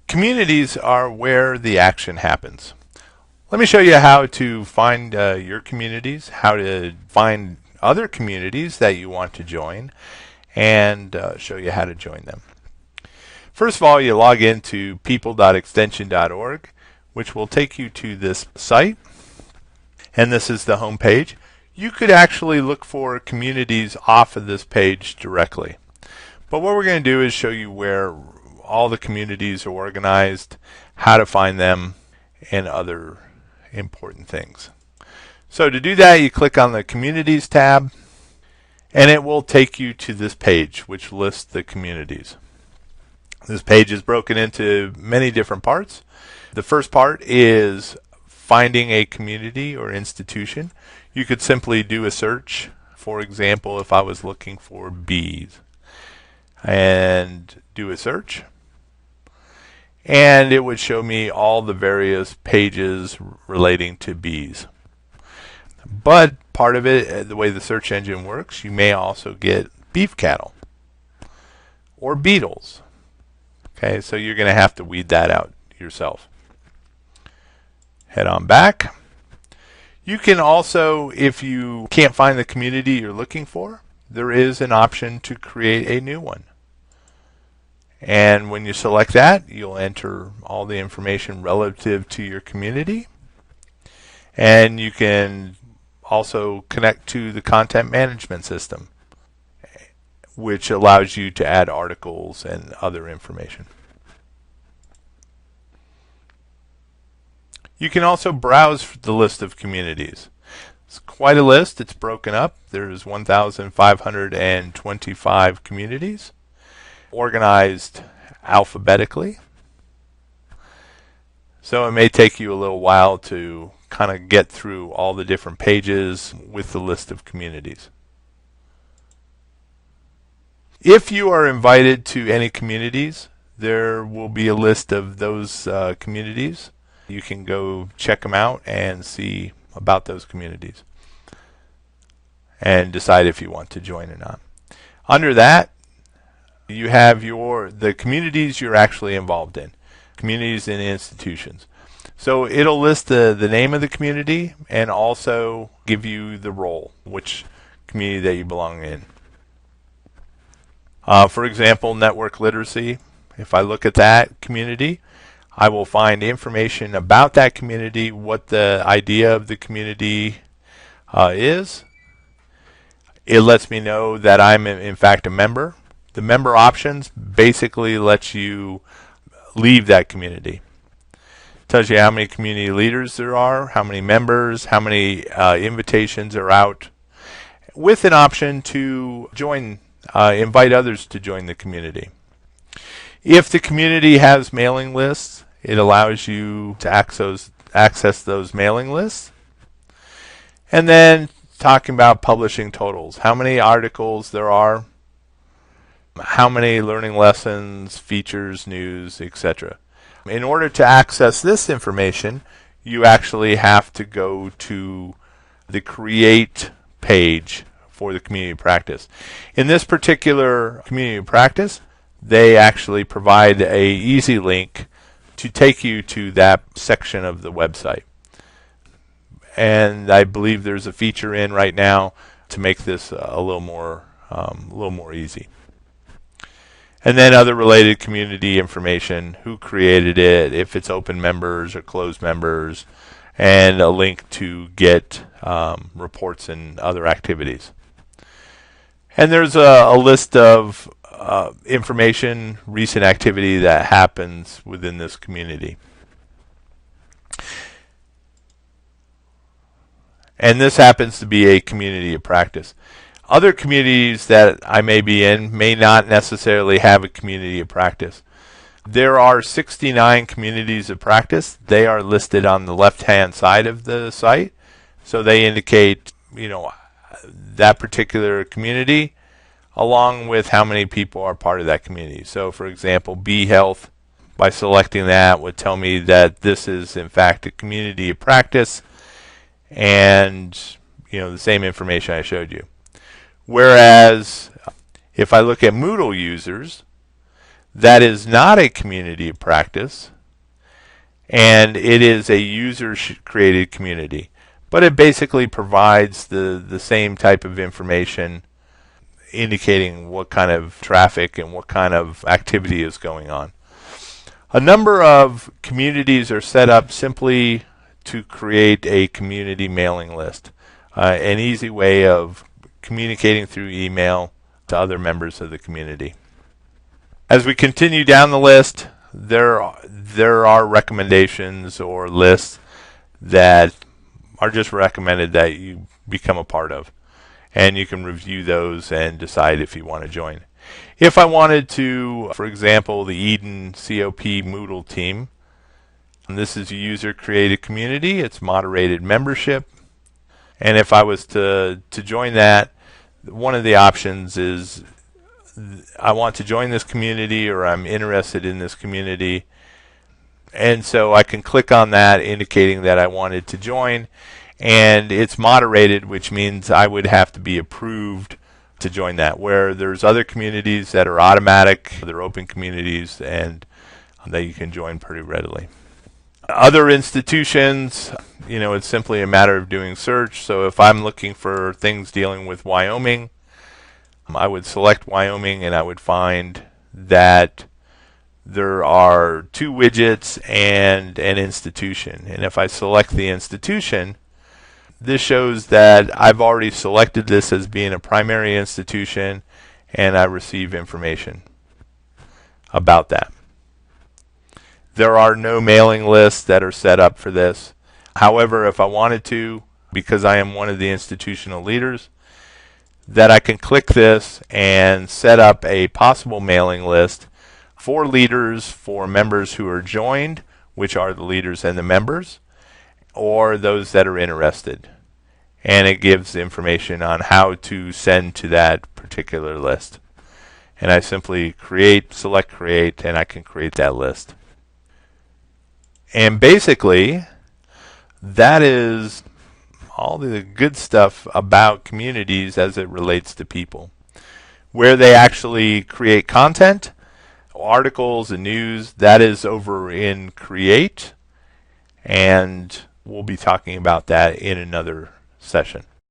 Communities are where the action happens. Let me show you how to find your communities, how to find other communities that you want to join, and show you how to join them. First of all, you log into people.extension.org, which will take you to this site, and this is the home page. You could actually look for communities off of this page directly. But what we're going to do is show you where all the communities are organized, how to find them, and other important things. So to do that, you click on the Communities tab, and it will take you to this page, which lists the communities. This page is broken into many different parts. The first part is finding a community or institution. You could simply do a search. For example, if I was looking for bees, and do a search, and it would show me all the various pages relating to bees. But part of it, the way the search engine works, you may also get beef cattle or beetles. Okay, so you're going to have to weed that out yourself. Head on back. You can also, if you can't find the community you're looking for, there is an option to create a new one. And when you select that, you'll enter all the information relative to your community. And you can also connect to the content management system, which allows you to add articles and other information. You can also browse the list of communities. It's quite a list. It's broken up. There's 1,525 communities, organized alphabetically. So it may take you a little while to kind of get through all the different pages with the list of communities. If you are invited to any communities, there will be a list of those communities. You can go check them out and see about those communities and decide if you want to join or not. Under that, you have the communities you're actually involved in, communities and institutions. So it'll list the name of the community and also give you the role, which community that you belong in. For example, network literacy. If I look at that community, I will find information about that community, what the idea of the community is. It lets me know that I'm in fact a member. The member options basically lets you leave that community. It tells you how many community leaders there are, how many members, how many invitations are out, with an option to join, invite others to join the community. If the community has mailing lists, it allows you to access those mailing lists. And then talking about publishing totals, how many articles there are, how many learning lessons, features, news, etc. In order to access this information, you actually have to go to the Create page for the community practice. In this particular community practice, they actually provide a easy link to take you to that section of the website. And I believe there's a feature in right now to make this a little more easy. And then other related community information, who created it, if it's open members or closed members, and a link to get reports and other activities. And there's a list of information, recent activity that happens within this community. And this happens to be a community of practice. Other communities that I may be in may not necessarily have a community of practice. There are 69 communities of practice. They are listed on the left-hand side of the site. So they indicate, that particular community along with how many people are part of that community. So for example, bee health, by selecting that, would tell me that this is in fact a community of practice, and the same information I showed you. Whereas if I look at Moodle users, that is not a community of practice, and it is a user-created community. But it basically provides the same type of information indicating what kind of traffic and what kind of activity is going on. A number of communities are set up simply to create a community mailing list, an easy way of communicating through email to other members of the community. As we continue down the list, there are recommendations or lists that are just recommended that you become a part of, and you can review those and decide if you want to join. If I wanted to, for example, the Eden COP Moodle team, this is a user-created community. It's moderated membership, and if I was to join that, one of the options is I want to join this community, or I'm interested in this community, and so I can click on that indicating that I wanted to join, and it's moderated, which means I would have to be approved to join that, where there's other communities that are automatic, they're open communities, and that you can join pretty readily. Other institutions, it's simply a matter of doing search. So if I'm looking for things dealing with Wyoming, I would select Wyoming, and I would find that there are 2 widgets and an institution. And if I select the institution, this shows that I've already selected this as being a primary institution, and I receive information about that. There are no mailing lists that are set up for this. However, if I wanted to, because I am one of the institutional leaders, that I can click this and set up a possible mailing list for leaders, for members who are joined, which are the leaders and the members, or those that are interested. And it gives information on how to send to that particular list. And I simply select create, and I can create that list. And basically, that is all the good stuff about communities as it relates to people. Where they actually create content, articles and news, that is over in Create, and we'll be talking about that in another session.